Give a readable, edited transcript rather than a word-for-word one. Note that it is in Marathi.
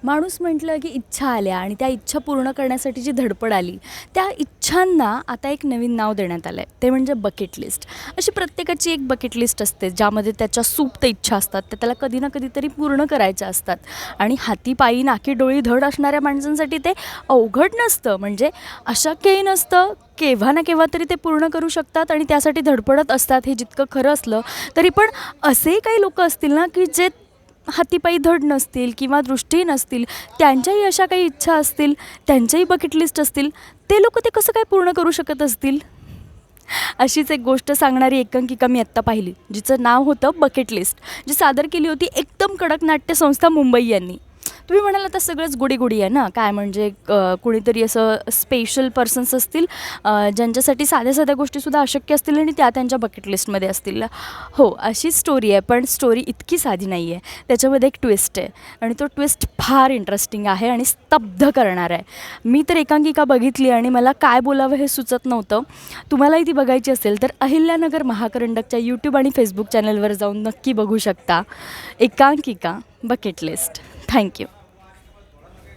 माणूस म्हटलं की इच्छा आल्या आणि त्या इच्छा पूर्ण करण्यासाठी जी धडपड आली, त्या इच्छांना आता एक नवीन नाव देण्यात आलं आहे, ते म्हणजे बकेट लिस्ट. अशी प्रत्येकाची एक बकेट लिस्ट असते, ज्यामध्ये त्याच्या सुप्त इच्छा असतात, त्या त्याला कधी ना कधीतरी पूर्ण करायच्या असतात. आणि हाती पायी नाकी डोळी धड असणाऱ्या माणसांसाठी ते अवघड नसतं, म्हणजे अशक्यही नसतं. केव्हा ना केव्हा तरी ते पूर्ण करू शकतात आणि त्यासाठी धडपडत असतात. हे जितकं खरं असलं तरी पण असेही काही लोक असतील ना की जे हातीपायी धड नसतील किंवा दृष्टी नसतील, त्यांच्याही अशा काही इच्छा असतील, त्यांच्याही बकेट लिस्ट असतील, ते लोक ते कसं काय पूर्ण करू शकत असतील. अशीच एक गोष्ट सांगणारी एकांकिका मी आत्ता पाहिली, जिचं नाव होतं बकेट लिस्ट, जी सादर केली होती एकदम कडक नाट्य संस्था मुंबई यांनी. तुम्ही म्हणाल आता सगळंच गोडी गोडी आहे ना, काय म्हणजे कुणीतरी असं स्पेशल पर्सन्स असतील ज्यांच्यासाठी साध्या साध्या गोष्टीसुद्धा अशक्य असतील आणि त्या त्यांच्या बकेट लिस्टमध्ये असतील. हो, अशीच स्टोरी आहे, पण स्टोरी इतकी साधी नाही आहे. त्याच्यामध्ये एक ट्विस्ट आहे आणि तो ट्विस्ट फार इंटरेस्टिंग आहे आणि स्तब्ध करणार आहे. मी तर एकांकिका बघितली आणि मला काय बोलावं हे सुचत नव्हतं. तुम्हालाही ती बघायची असेल तर अहिल्यानगर महाकरंडकच्या यूट्यूब आणि फेसबुक चॅनलवर जाऊन नक्की बघू शकता. एकांकिका बकेट लिस्ट. थँक्यू.